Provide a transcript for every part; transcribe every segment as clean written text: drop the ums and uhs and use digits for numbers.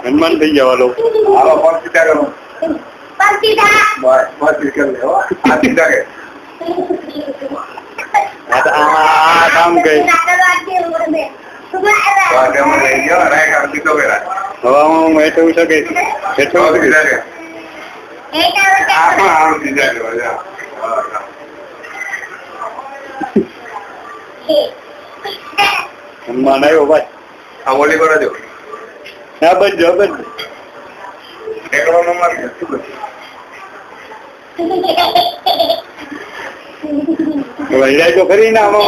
હનુમાન થઈ ગયા લોકો કામ કઈ હવામાં હેઠું શકે હનુમાન આવ્યો ભાઈ આ ઓલી કરો છો હા બજો એકડો નંબર હિરાય તો ખરી ને આમાં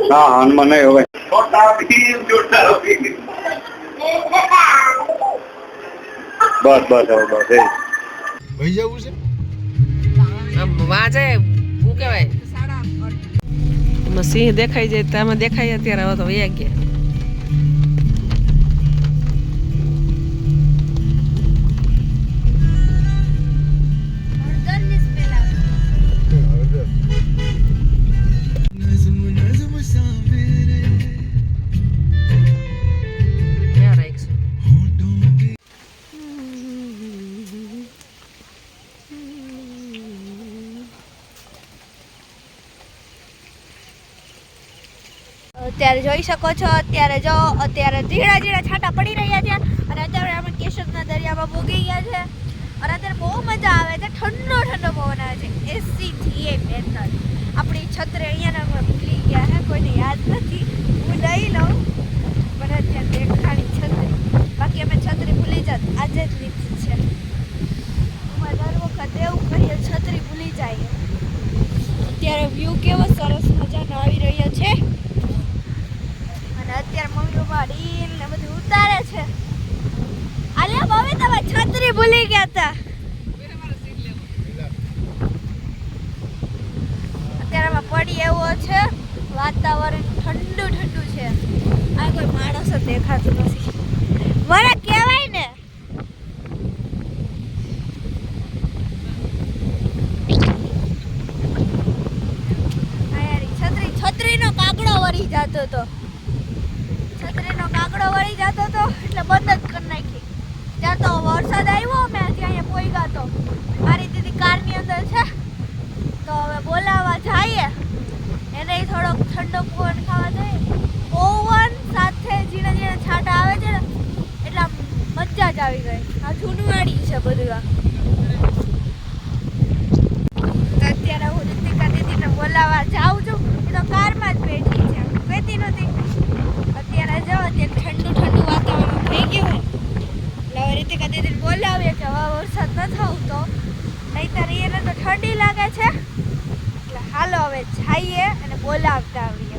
હા હનુમાન નહીં હવે બસ બસ હવે બસ એ ભાઈ જવું છે વાંચે શું કહેવાય સિંહ દેખાઈ જાય તો આમાં દેખાય અત્યારે હવે તો વયા ગયા અત્યારે જોઈ શકો છો અત્યારે ઝીણા ઝીણા છાંટા પડી રહ્યા છે અને અત્યારે અમે કેશોદના દરિયામાં ભોગી ગયા છે અને અત્યારે બહુ મજા આવે છે ઠંડો ઠંડો પવન આવે છે એસી થી એ બેટર આપણી છત્રી અહીંયા અમે ભૂલી ગયા હે કોઈને યાદ નથી હું લઈ લઉં પણ અત્યારે દેખાણી છત્રી બાકી અમે છત્રી ભૂલી જાત આજે જ લીધી છે દર વખતે એવું કરીએ છત્રી ભૂલી જાય અત્યારે વ્યૂ કેવો સરસ મજાનો આવી રહ્યો છે અત્યારે મમ્મી પપ્પા રીલ ને બધું ઉતારે છે આલિયા ભાવે તમે છત્રી ભૂલી ગયા હતા અત્યારે અમે પડી એવો છે વાતાવરણ ઠંડુ ઠંડુ છે આ કોઈ માણસ જ દેખાતું નથી મને કહેવાય ને છત્રીનો કાગડો વળી જતો હતો છત્રીનો કાગડો વળી જતો હતો એટલે બંધ જ કરી નાખી ત્યાં તો વરસાદ આવ્યો મેં ત્યાં પોઈગા તો મારી દીદી કારની અંદર છે તો હવે બોલાવવા જઈએ એને થોડોક ઠંડો પવન ખાવા જઈએ પવન સાથે ઝીણા ઝીણા છાંટા આવે છે ને એટલે મજા જ આવી ગઈ આ જૂનવાડી છે બધું અત્યારે હું રીતિકા દીદીને બોલાવવા જાઉં છું એ તો કારમાં જ બેઠી છે બેઠી નથી અત્યારે જાઓ અત્યારે ઠંડુ ઠંડુ વાતાવરણ થઈ ગયું હોય એટલે હવે રીતિકા દીદીને બોલાવીએ કે હવે વરસાદ ન થવું તો નહીંતર એને તો ઠંડી લાગે છે એટલે હાલો હવે જઈએ અને બોલાવતા આવીએ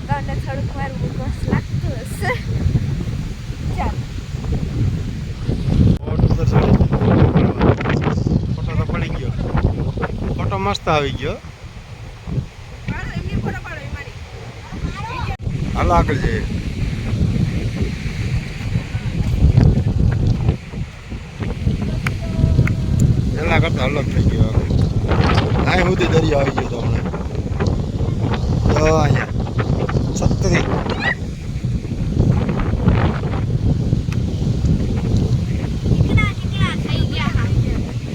તમને થોડુંક મારું બસ લાગતું હશે ચાલો ફોટો તો પડી ગયો ફોટો મસ્ત આવી ગયો હાલો આગળ જઈએ એના કરતા અલગ થઈ ગયો અહીં સુધી દરિયો આવી ગયો તમને તો અહીંયા છત્રી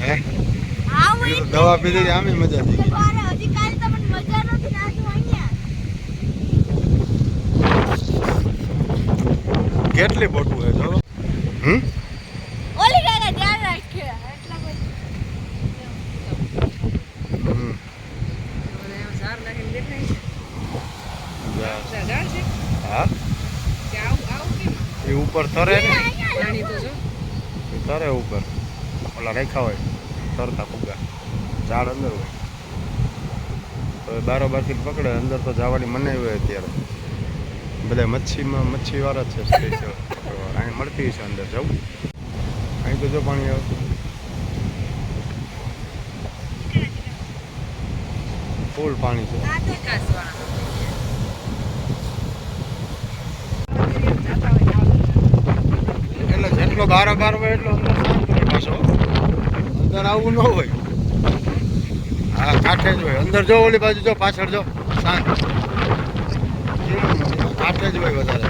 હે દવા પીધી આમે મજા થઈ ગઈ કેટલી બોટું હે જો ઓલી ગાડા ધ્યાન રાખ્યો એટલા બધું સાર લાગીને દેખાય છે હા એ ઉપર તરે ને પાણી તો જો એ તરે ઉપર ઓલા રેખા હોય તરતા ફુગા ઝાડ અંદર હોય તો બારોબારથી પકડે અંદર તો જવાની મનાઈ હોય અત્યારે બધા મચ્છીવાળા જ છે સ્પેશિયલ અહીં મળતી છે અંદર જવું અહીં તો જો પાણી આવે ફૂલ પાણી છે એટલે જેટલું એટલો બાર હોય એટલો અંદર શાંત હોય પાછો. અંદર આવું ન હોય. હા કાંઠે જ હોય. અંદર જો ઓલી બાજુ જો પાછળ જો શાંત. કાંઠે જ હોય વધારે.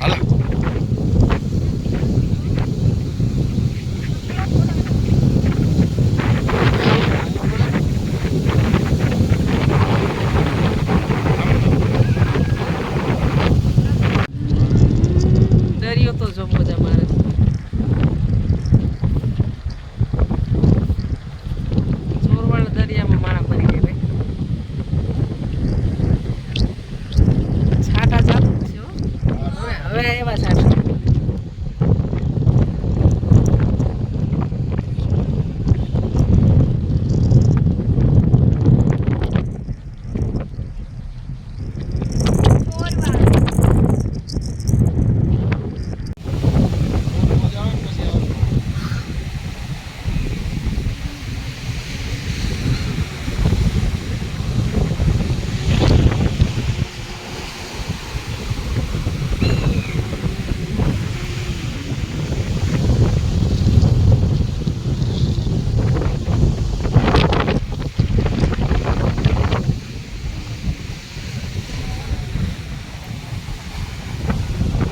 હાલો દરિયો તો જો મજા મારે. ચોરવાળા દરિયામાં મારા મરી ગયા ભાઈ. છાંટા ચાલુ છે હો. હવે એવા છાંટા.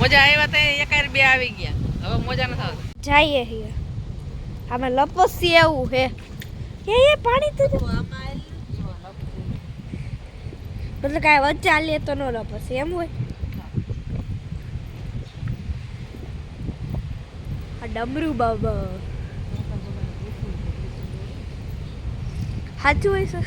મજા આવ્યા તો એકાર બે આવી ગયા. હવે મજા નથી આવતી. જઈએ છીએ આમાં લપસી એવું હે એ પાણી તો જો. મતલબ કાંઈ વચ્ચે આલીએ તો ન લપસી એમ હોય. આ ડમરું બાબા સાચું હોય છે.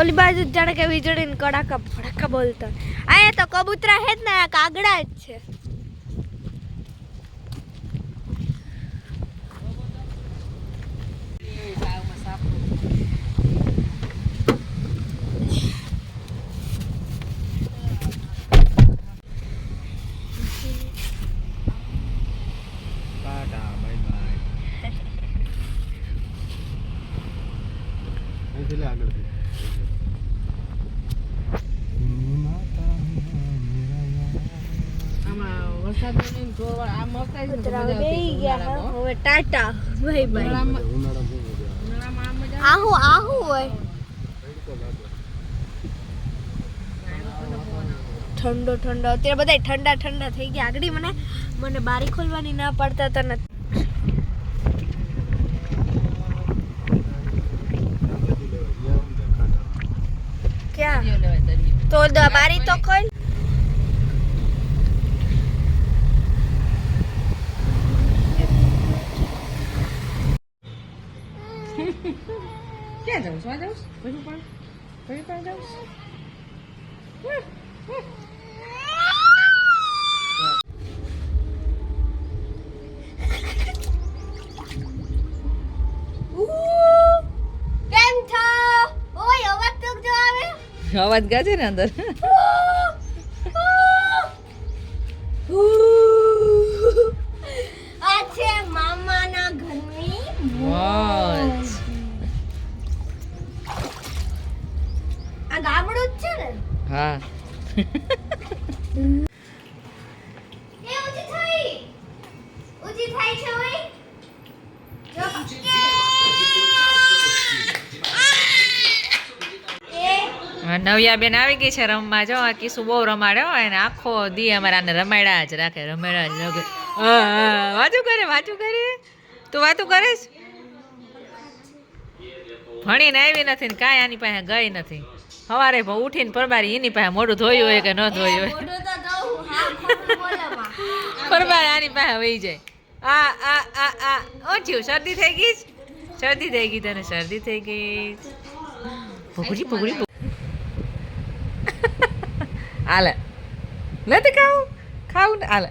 ઓલી બાજુ જાણે કે વીજળી ને કડાકા ભડાકા બોલતા. અહીંયા તો કબૂતરા હે જ ને, આ કાગડા જ છે. Tata bye bye. અહીંથી આગળ હવે ટાટા બાય બાય. આહુ આહુ હોય ઠંડો ઠંડો. અત્યારે બધા ઠંડા ઠંડા થઈ ગયા. આગળ મને બારી ખોલવાની ના પાડતા હતા ને. ક્યાં તો બારી તો ખોલ. ક્યાં જાઉં છું? આ જાઉં છું? ભરી પણ જાઉં છું? કેમ છો? ઓય અવાજ તો જો આવે. અવાજ ગાજે ને અંદર. આ છે મામાના ઘરની મોજ. આ ગામડું જ છે ને. હા. એ ઊંચી થાય છે ઓય. જો નવ્યા બેન આવી ગઈ છે રમવા. જો આ કિસ્સું બહુ રમાડ્યો એને આખો દી અમારાને રમાડ્યા જ રાખે. વાતું કરે તું વાતું કરીશ. ભણીને આવી નથી ને કાંઈ આની પાસે ગઈ નથી. સવારે ઉઠીને પરબારી એની પાસે મોઢું ધોયું હોય કે ન ધોયું હોય. પરબારી આની પાસે વહી જાય. થયું શરદી થઈ ગઈ. તને શરદી થઈ ગઈ. પકડી હાલે નથી ખાવું ને હાલે.